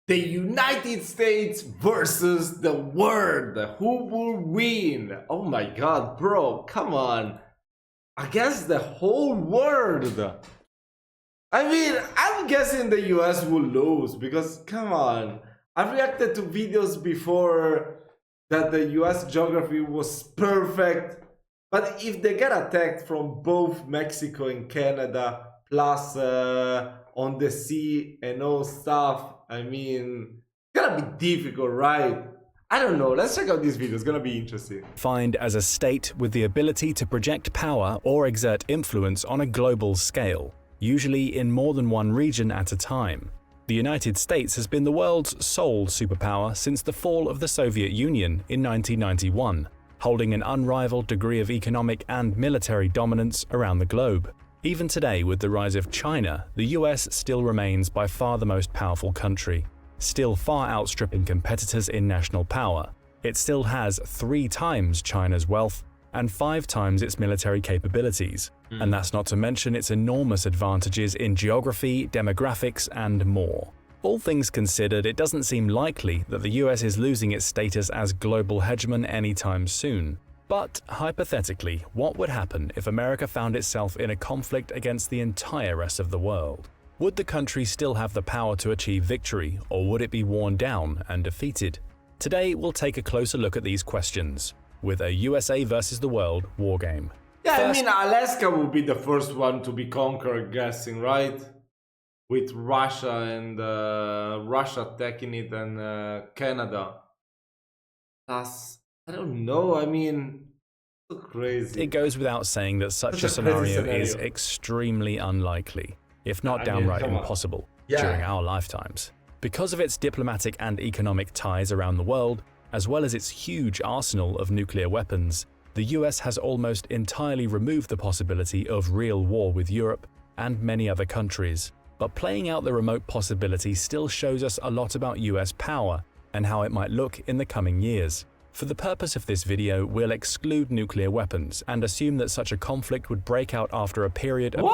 The United States versus the world. Who will win? Oh my god, bro, come on. Against the whole world. I mean, I'm guessing the US will lose because, come on. I've reacted to videos before that the US geography was perfect. But if they get attacked from both Mexico and Canada, plus on the sea and all stuff, I mean, it's gonna be difficult, right? I don't know. Let's check out this video. It's gonna be interesting. Defined as a state with the ability to project power or exert influence on a global scale, usually in more than one region at a time. The United States has been the world's sole superpower since the fall of the Soviet Union in 1991, holding an unrivaled degree of economic and military dominance around the globe. Even today, with the rise of China, the US still remains by far the most powerful country, still far outstripping competitors in national power. It still has 3 times China's wealth and 5 times its military capabilities. And that's not to mention its enormous advantages in geography, demographics, and more. All things considered, it doesn't seem likely that the US is losing its status as global hegemon anytime soon. But hypothetically, what would happen if America found itself in a conflict against the entire rest of the world? Would the country still have the power to achieve victory, or would it be worn down and defeated? Today, we'll take a closer look at these questions with a USA versus the world wargame. Yeah, I mean, Alaska will be the first one to be conquered, guessing, right? With Russia and Russia attacking it and Canada. Plus, I don't know, I mean, so crazy. It goes without saying that such a scenario is extremely unlikely, if not downright impossible, during our lifetimes. Because of its diplomatic and economic ties around the world, as well as its huge arsenal of nuclear weapons, the US has almost entirely removed the possibility of real war with Europe and many other countries. But playing out the remote possibility still shows us a lot about US power and how it might look in the coming years. For the purpose of this video, we'll exclude nuclear weapons and assume that such a conflict would break out after a period of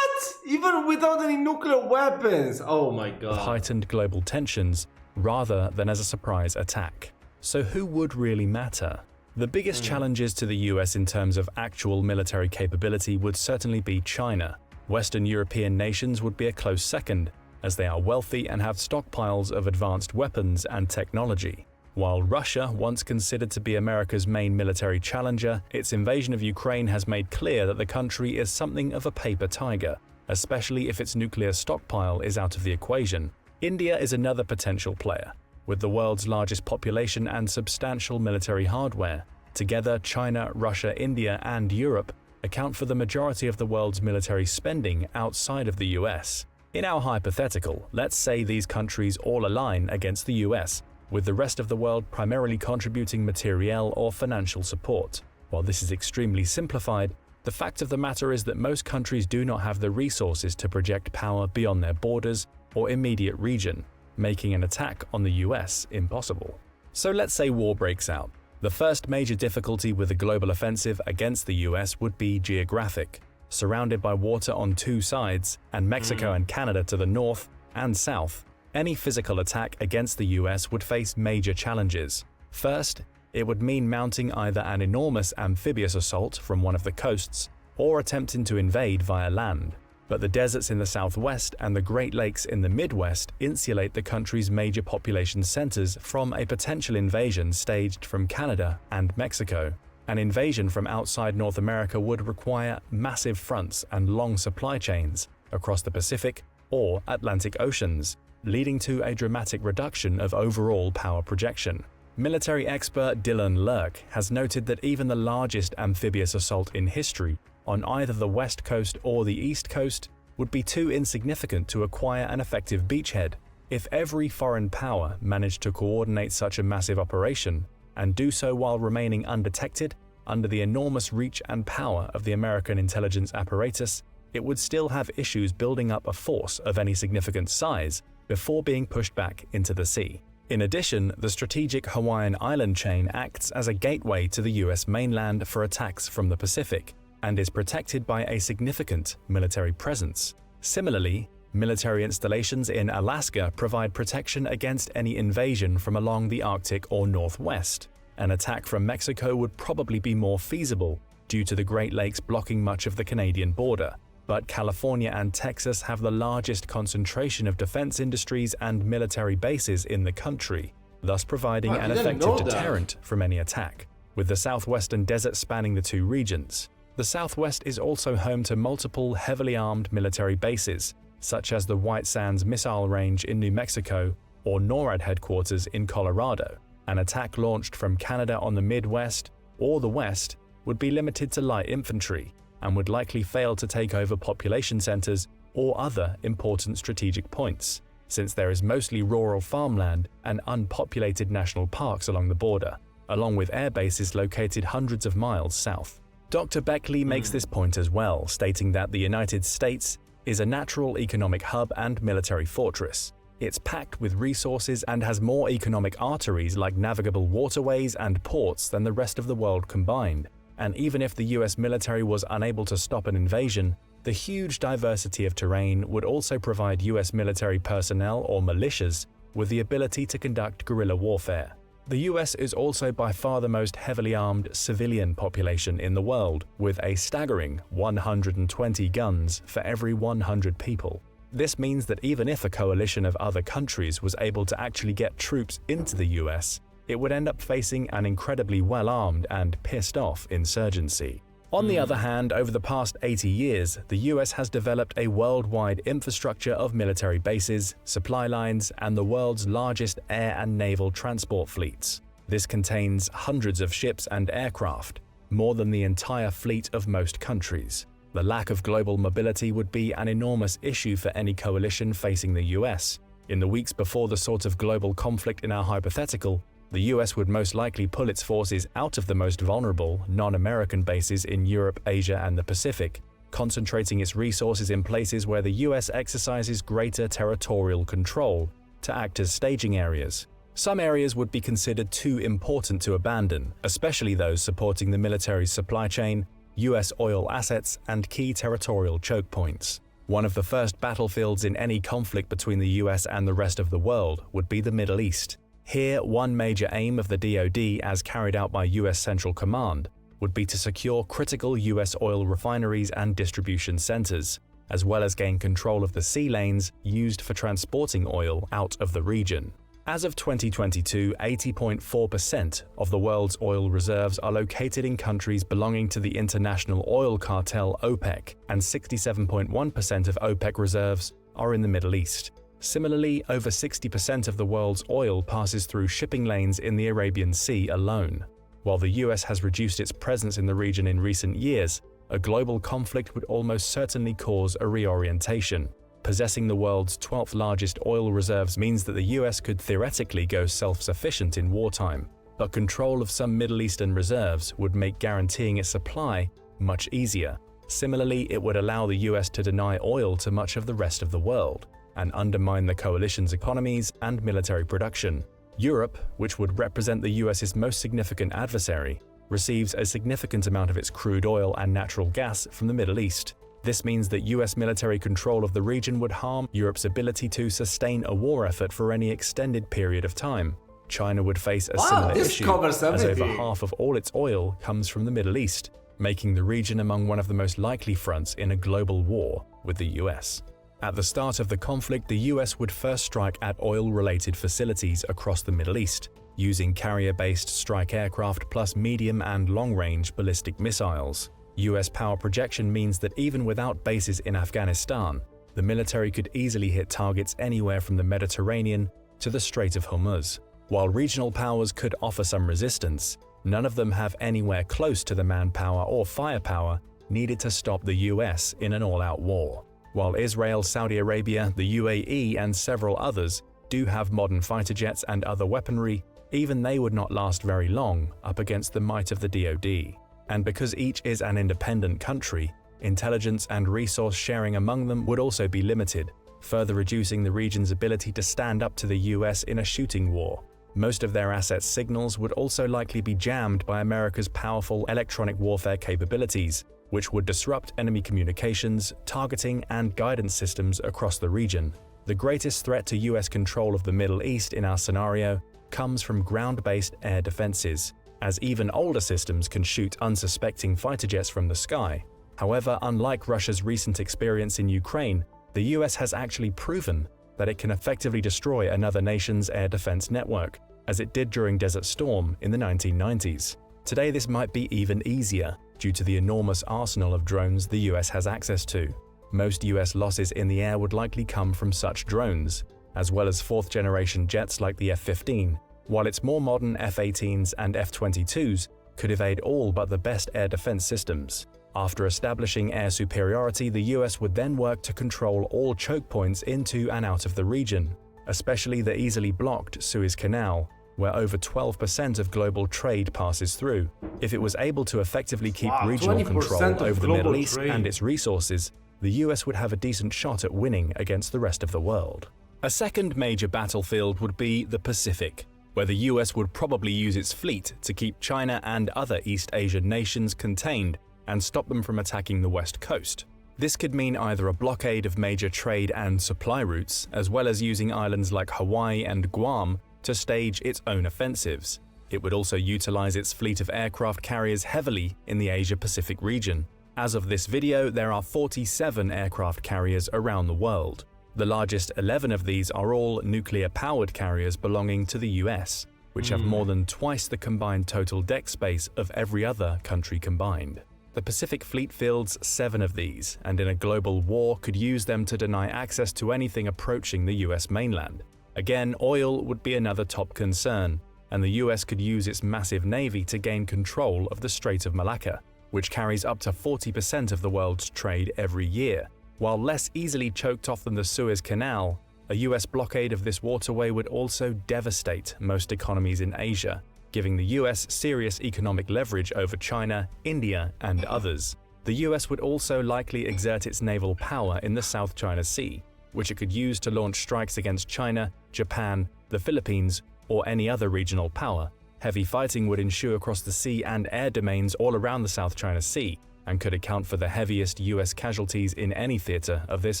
Even without any nuclear weapons? Oh my god. Heightened global tensions, rather than as a surprise attack. So who would really matter? The biggest challenges to the US in terms of actual military capability would certainly be China. Western European nations would be a close second, as they are wealthy and have stockpiles of advanced weapons and technology. While Russia, once considered to be America's main military challenger, its invasion of Ukraine has made clear that the country is something of a paper tiger, especially if its nuclear stockpile is out of the equation. India is another potential player, with the world's largest population and substantial military hardware. Together, China, Russia, India, and Europe account for the majority of the world's military spending outside of the US. In our hypothetical, let's say these countries all align against the US, with the rest of the world primarily contributing materiel or financial support. While this is extremely simplified, the fact of the matter is that most countries do not have the resources to project power beyond their borders or immediate region, making an attack on the US impossible. So let's say war breaks out. The first major difficulty with a global offensive against the US would be geographic. Surrounded by water on 2 sides, and Mexico and Canada to the north and south, any physical attack against the US would face major challenges. First, it would mean mounting either an enormous amphibious assault from one of the coasts or attempting to invade via land. But the deserts in the southwest and the Great Lakes in the Midwest insulate the country's major population centers from a potential invasion staged from Canada and Mexico. An invasion from outside North America would require massive fronts and long supply chains across the Pacific or Atlantic Oceans, leading to a dramatic reduction of overall power projection. Military expert Dylan Lurk has noted that even the largest amphibious assault in history on either the west coast or the east coast would be too insignificant to acquire an effective beachhead. If every foreign power managed to coordinate such a massive operation, and do so while remaining undetected under the enormous reach and power of the American intelligence apparatus, it would still have issues building up a force of any significant size before being pushed back into the sea. In addition, the strategic Hawaiian island chain acts as a gateway to the US mainland for attacks from the Pacific, and is protected by a significant military presence. Similarly, Military installations in Alaska provide protection against any invasion from along the Arctic or Northwest. An attack from Mexico would probably be more feasible due to the Great Lakes blocking much of the Canadian border. But California and Texas have the largest concentration of defense industries and military bases in the country, thus providing an effective deterrent from any attack. With the southwestern desert spanning the two regions, the Southwest is also home to multiple heavily armed military bases, such as the White Sands Missile Range in New Mexico or NORAD headquarters in Colorado. An attack launched from Canada on the Midwest or the West would be limited to light infantry and would likely fail to take over population centers or other important strategic points, since there is mostly rural farmland and unpopulated national parks along the border, along with air bases located hundreds of miles south. Dr. Beckley makes this point as well, stating that the United States is a natural economic hub and military fortress. It's packed with resources and has more economic arteries like navigable waterways and ports than the rest of the world combined. And even if the US military was unable to stop an invasion, the huge diversity of terrain would also provide US military personnel or militias with the ability to conduct guerrilla warfare. The US is also by far the most heavily armed civilian population in the world, with a staggering 120 guns for every 100 people. This means that even if a coalition of other countries was able to actually get troops into the US, it would end up facing an incredibly well-armed and pissed-off insurgency. On the other hand, over the past 80 years, the US has developed a worldwide infrastructure of military bases, supply lines, and the world's largest air and naval transport fleets. This contains hundreds of ships and aircraft, more than the entire fleet of most countries. The lack of global mobility would be an enormous issue for any coalition facing the US. In the weeks before the sort of global conflict in our hypothetical, the US would most likely pull its forces out of the most vulnerable, non-American bases in Europe, Asia, and the Pacific, concentrating its resources in places where the US exercises greater territorial control to act as staging areas. Some areas would be considered too important to abandon, especially those supporting the military's supply chain, US oil assets, and key territorial choke points. One of the first battlefields in any conflict between the US and the rest of the world would be the Middle East. Here, one major aim of the DoD, as carried out by US Central Command, would be to secure critical US oil refineries and distribution centers, as well as gain control of the sea lanes used for transporting oil out of the region. As of 2022, 80.4% of the world's oil reserves are located in countries belonging to the international oil cartel OPEC, and 67.1% of OPEC reserves are in the Middle East. Similarly, over 60% of the world's oil passes through shipping lanes in the Arabian Sea alone. While the US has reduced its presence in the region in recent years, a global conflict would almost certainly cause a reorientation. Possessing the world's 12th largest oil reserves means that the US could theoretically go self-sufficient in wartime, but control of some Middle Eastern reserves would make guaranteeing its supply much easier. Similarly, it would allow the US to deny oil to much of the rest of the world and undermine the coalition's economies and military production. Europe, which would represent the US's most significant adversary, receives a significant amount of its crude oil and natural gas from the Middle East. This means that US military control of the region would harm Europe's ability to sustain a war effort for any extended period of time. China would face a similar issue, as over half of all its oil comes from the Middle East, making the region among one of the most likely fronts in a global war with the US. At the start of the conflict, the US would first strike at oil-related facilities across the Middle East, using carrier-based strike aircraft plus medium and long-range ballistic missiles. US power projection means that even without bases in Afghanistan, the military could easily hit targets anywhere from the Mediterranean to the Strait of Hormuz. While regional powers could offer some resistance, none of them have anywhere close to the manpower or firepower needed to stop the US in an all-out war. While Israel, Saudi Arabia, the UAE, and several others do have modern fighter jets and other weaponry, even they would not last very long up against the might of the DoD. And because each is an independent country, intelligence and resource sharing among them would also be limited, further reducing the region's ability to stand up to the US in a shooting war. Most of their assets' signals would also likely be jammed by America's powerful electronic warfare capabilities, which would disrupt enemy communications, targeting, and guidance systems across the region. The greatest threat to US control of the Middle East in our scenario comes from ground-based air defenses, as even older systems can shoot unsuspecting fighter jets from the sky. However, unlike Russia's recent experience in Ukraine, the US has actually proven that it can effectively destroy another nation's air defense network, as it did during Desert Storm in the 1990s. Today, this might be even easier due to the enormous arsenal of drones the US has access to. Most US losses in the air would likely come from such drones, as well as fourth-generation jets like the F-15, while its more modern F-18s and F-22s could evade all but the best air defense systems. After establishing air superiority, the US would then work to control all choke points into and out of the region, especially the easily blocked Suez Canal, where over 12% of global trade passes through. If it was able to effectively keep regional control over the Middle East and its resources, the US would have a decent shot at winning against the rest of the world. A second major battlefield would be the Pacific, where the US would probably use its fleet to keep China and other East Asian nations contained and stop them from attacking the West Coast. This could mean either a blockade of major trade and supply routes, as well as using islands like Hawaii and Guam to stage its own offensives. It would also utilize its fleet of aircraft carriers heavily in the Asia-Pacific region. As of this video, there are 47 aircraft carriers around the world. The largest 11 of these are all nuclear-powered carriers belonging to the US, which have more than twice the combined total deck space of every other country combined. The Pacific Fleet fields 7 of these, and in a global war could use them to deny access to anything approaching the US mainland. Again, oil would be another top concern, and the US could use its massive navy to gain control of the Strait of Malacca, which carries up to 40% of the world's trade every year. While less easily choked off than the Suez Canal, a US blockade of this waterway would also devastate most economies in Asia, giving the US serious economic leverage over China, India, and others. The US would also likely exert its naval power in the South China Sea, which it could use to launch strikes against China, Japan, the Philippines, or any other regional power. Heavy fighting would ensue across the sea and air domains all around the South China Sea, and could account for the heaviest US casualties in any theater of this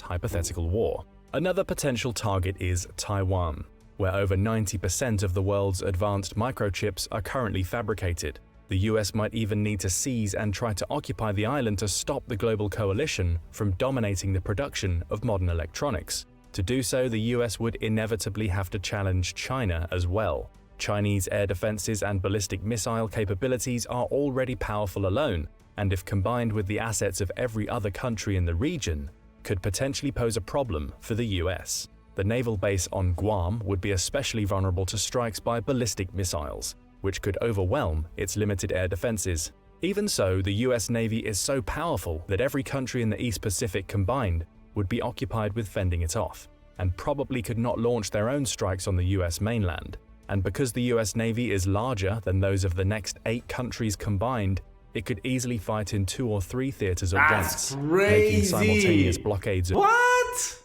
hypothetical war. Another potential target is Taiwan, where over 90% of the world's advanced microchips are currently fabricated. The US might even need to seize and try to occupy the island to stop the global coalition from dominating the production of modern electronics. To do so, the US would inevitably have to challenge China as well. Chinese air defenses and ballistic missile capabilities are already powerful alone, and if combined with the assets of every other country in the region, could potentially pose a problem for the US. The naval base on Guam would be especially vulnerable to strikes by ballistic missiles, which could overwhelm its limited air defenses. Even so, the US Navy is so powerful that every country in the East Pacific combined would be occupied with fending it off, and probably could not launch their own strikes on the US mainland. And because the US Navy is larger than those of the next 8 countries combined, it could easily fight in 2 or 3 theaters at once, making simultaneous blockades. What?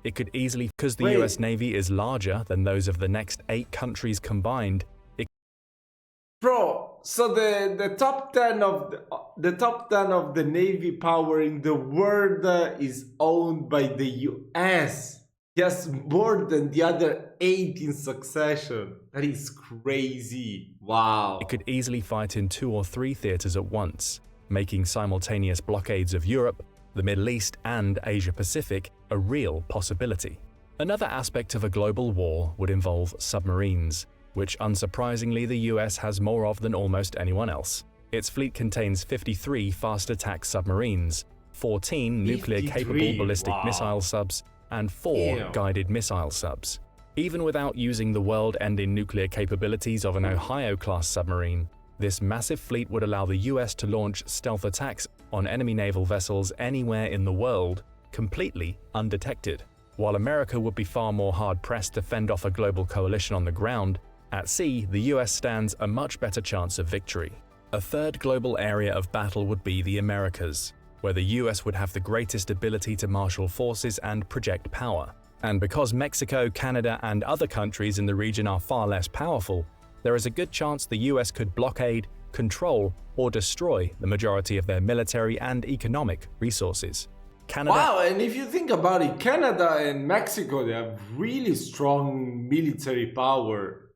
It could easily, because the US Navy is larger than those of the next 8 countries combined. Bro, so the top 10 of the Navy power in the world is owned by the US. Yes, more than the other 8 in succession. That is crazy. Wow. It could easily fight in 2 or 3 theaters at once, making simultaneous blockades of Europe, the Middle East, and Asia Pacific a real possibility. Another aspect of a global war would involve submarines, which unsurprisingly the US has more of than almost anyone else. Its fleet contains 53 fast attack submarines, 14 nuclear-capable ballistic missile subs, and 4 guided missile subs. Even without using the world-ending nuclear capabilities of an Ohio-class submarine, this massive fleet would allow the US to launch stealth attacks on enemy naval vessels anywhere in the world, completely undetected. While America would be far more hard-pressed to fend off a global coalition on the ground, at sea, the US stands a much better chance of victory. A third global area of battle would be the Americas, where the US would have the greatest ability to marshal forces and project power. And because Mexico, Canada, and other countries in the region are far less powerful, there is a good chance the US could blockade, control, or destroy the majority of their military and economic resources. Canada. Wow, and if you think about it, Canada and Mexico, they have really strong military power.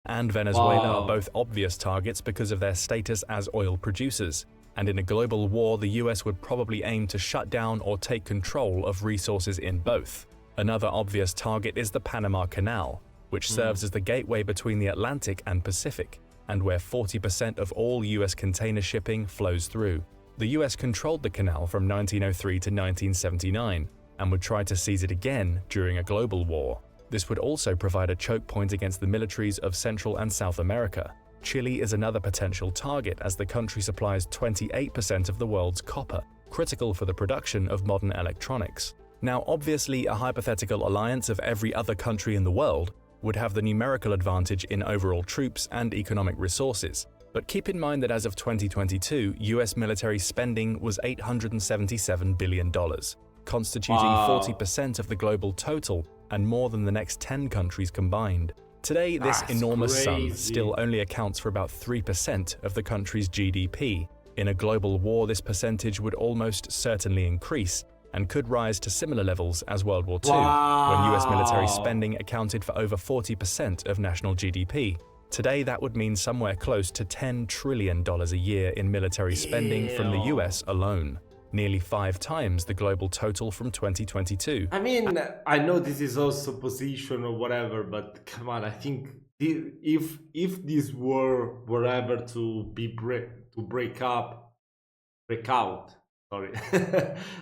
And Venezuela Wow. are both obvious targets because of their status as oil producers. And in a global war, the US would probably aim to shut down or take control of resources in both. Another obvious target is the Panama Canal, which serves as the gateway between the Atlantic and Pacific, and where 40% of all US container shipping flows through. The US controlled the canal from 1903 to 1979, and would try to seize it again during a global war. This would also provide a choke point against the militaries of Central and South America. Chile is another potential target as the country supplies 28% of the world's copper, critical for the production of modern electronics. Now, obviously, a hypothetical alliance of every other country in the world would have the numerical advantage in overall troops and economic resources. But keep in mind that as of 2022, US military spending was $877 billion, constituting 40% of the global total and more than the next 10 countries combined. Today, this That's enormous sum crazy. still only accounts for about 3% of the country's GDP. In a global war, this percentage would almost certainly increase and could rise to similar levels as World War II, when US military Wow. spending accounted for over 40% of national GDP. Today, that would mean somewhere close to $10 trillion a year in military spending from the US alone, nearly 5 times the global total from 2022. I mean, I know this is all supposition or whatever, but come on, I think if this war were ever to break out, sorry,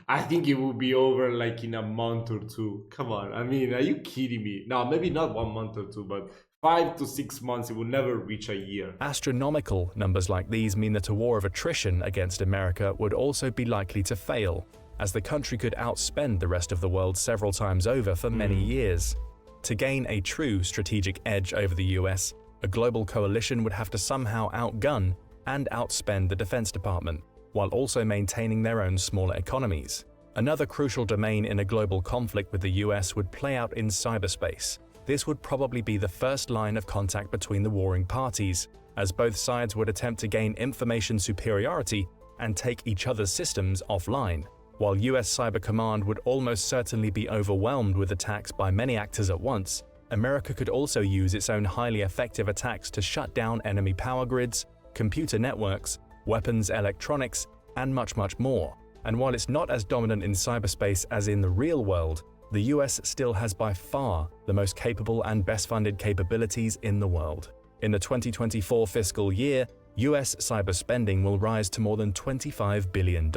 I think it will be over like in a month or two. Come on, I mean, are you kidding me? No, maybe not 1 month or two, but 5 to 6 months, it will never reach a year. Astronomical numbers like these mean that a war of attrition against America would also be likely to fail, as the country could outspend the rest of the world several times over for many years. To gain a true strategic edge over the US, a global coalition would have to somehow outgun and outspend the Defense Department, while also maintaining their own smaller economies. Another crucial domain in a global conflict with the US would play out in cyberspace. This would probably be the first line of contact between the warring parties, as both sides would attempt to gain information superiority and take each other's systems offline. While US Cyber Command would almost certainly be overwhelmed with attacks by many actors at once, America could also use its own highly effective attacks to shut down enemy power grids, computer networks, weapons, electronics, and much, much more. And while it's not as dominant in cyberspace as in the real world, the US still has by far the most capable and best-funded capabilities in the world. In the 2024 fiscal year, US cyber spending will rise to more than $25 billion,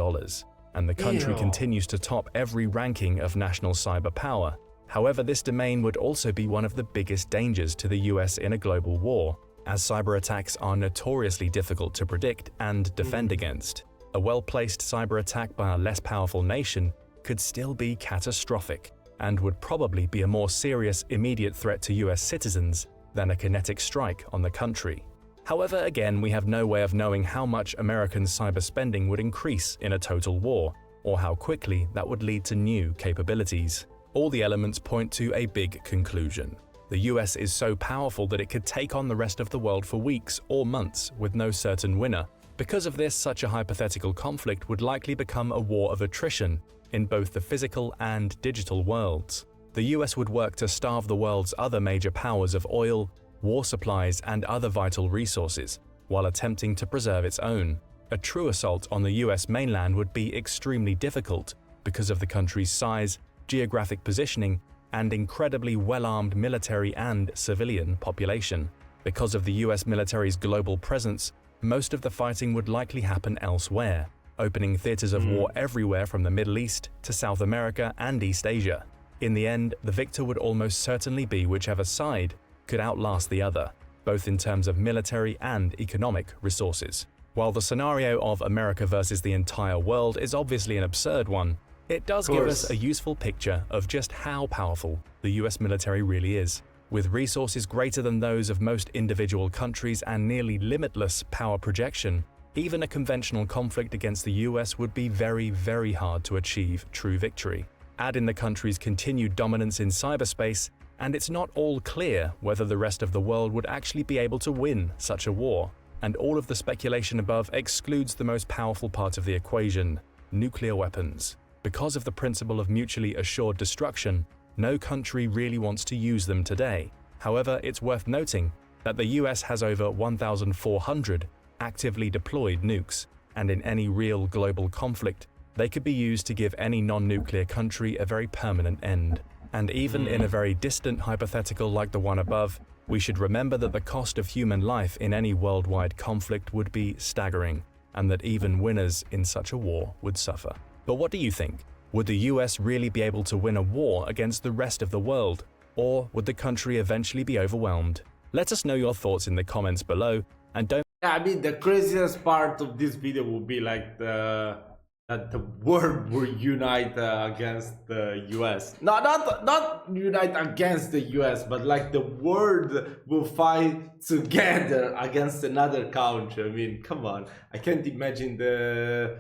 and the country continues to top every ranking of national cyber power. However, this domain would also be one of the biggest dangers to the US in a global war, as cyber attacks are notoriously difficult to predict and defend against. A well-placed cyber attack by a less powerful nation could still be catastrophic, and would probably be a more serious immediate threat to US citizens than a kinetic strike on the country. However, again, we have no way of knowing how much American cyber spending would increase in a total war, or how quickly that would lead to new capabilities. All the elements point to a big conclusion. The US is so powerful that it could take on the rest of the world for weeks or months with no certain winner. Because of this, such a hypothetical conflict would likely become a war of attrition in both the physical and digital worlds. The US would work to starve the world's other major powers of oil, war supplies, and other vital resources, while attempting to preserve its own. A true assault on the US mainland would be extremely difficult because of the country's size, geographic positioning, and incredibly well-armed military and civilian population. Because of the US military's global presence, most of the fighting would likely happen elsewhere, opening theaters of war everywhere from the Middle East to South America and East Asia. In the end, the victor would almost certainly be whichever side could outlast the other, both in terms of military and economic resources. While the scenario of America versus the entire world is obviously an absurd one, it does give us a useful picture of just how powerful the US military really is. With resources greater than those of most individual countries and nearly limitless power projection, even a conventional conflict against the US would be very, very hard to achieve true victory. Add in the country's continued dominance in cyberspace, and it's not all clear whether the rest of the world would actually be able to win such a war. And all of the speculation above excludes the most powerful part of the equation: nuclear weapons. Because of the principle of mutually assured destruction, no country really wants to use them today. However, it's worth noting that the US has over 1,400 actively deployed nukes, and in any real global conflict, they could be used to give any non-nuclear country a very permanent end. And even in a very distant hypothetical like the one above, we should remember that the cost of human life in any worldwide conflict would be staggering, and that even winners in such a war would suffer. But what do you think? Would the US really be able to win a war against the rest of the world? Or would the country eventually be overwhelmed? Let us know your thoughts in the comments below, and don't... Yeah, I mean, the craziest part of this video would be like that the world will unite against the US. No, not unite against the US, but like the world will fight together against another country. I mean, come on. I can't imagine the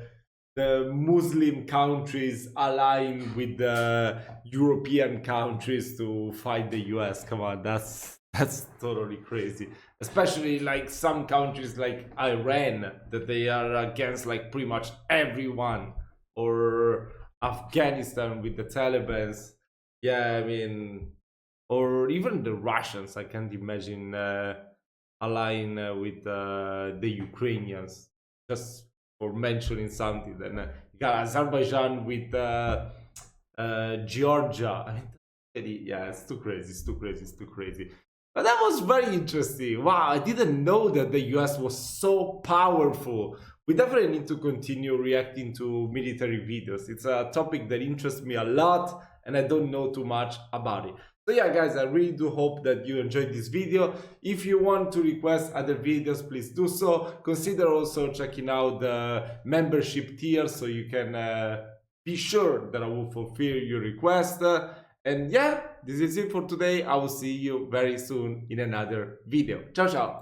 Muslim countries allying with the European countries to fight the US. Come on, that's totally crazy. Especially like some countries like Iran, that they are against like pretty much everyone, or Afghanistan with the Taliban. Yeah, I mean, or even the Russians. I can't imagine allying with the Ukrainians, just for mentioning something. Then you got Azerbaijan with Georgia. I mean, yeah, it's too crazy. It's too crazy. It's too crazy. But that was very interesting. Wow, I didn't know that the US was so powerful. We definitely need to continue reacting to military videos. It's a topic that interests me a lot, and I don't know too much about it. So yeah, guys, I really do hope that you enjoyed this video. If you want to request other videos, please do so. Consider also checking out the membership tier so you can be sure that I will fulfill your request. And yeah, this is it for today. I will see you very soon in another video. Ciao, ciao.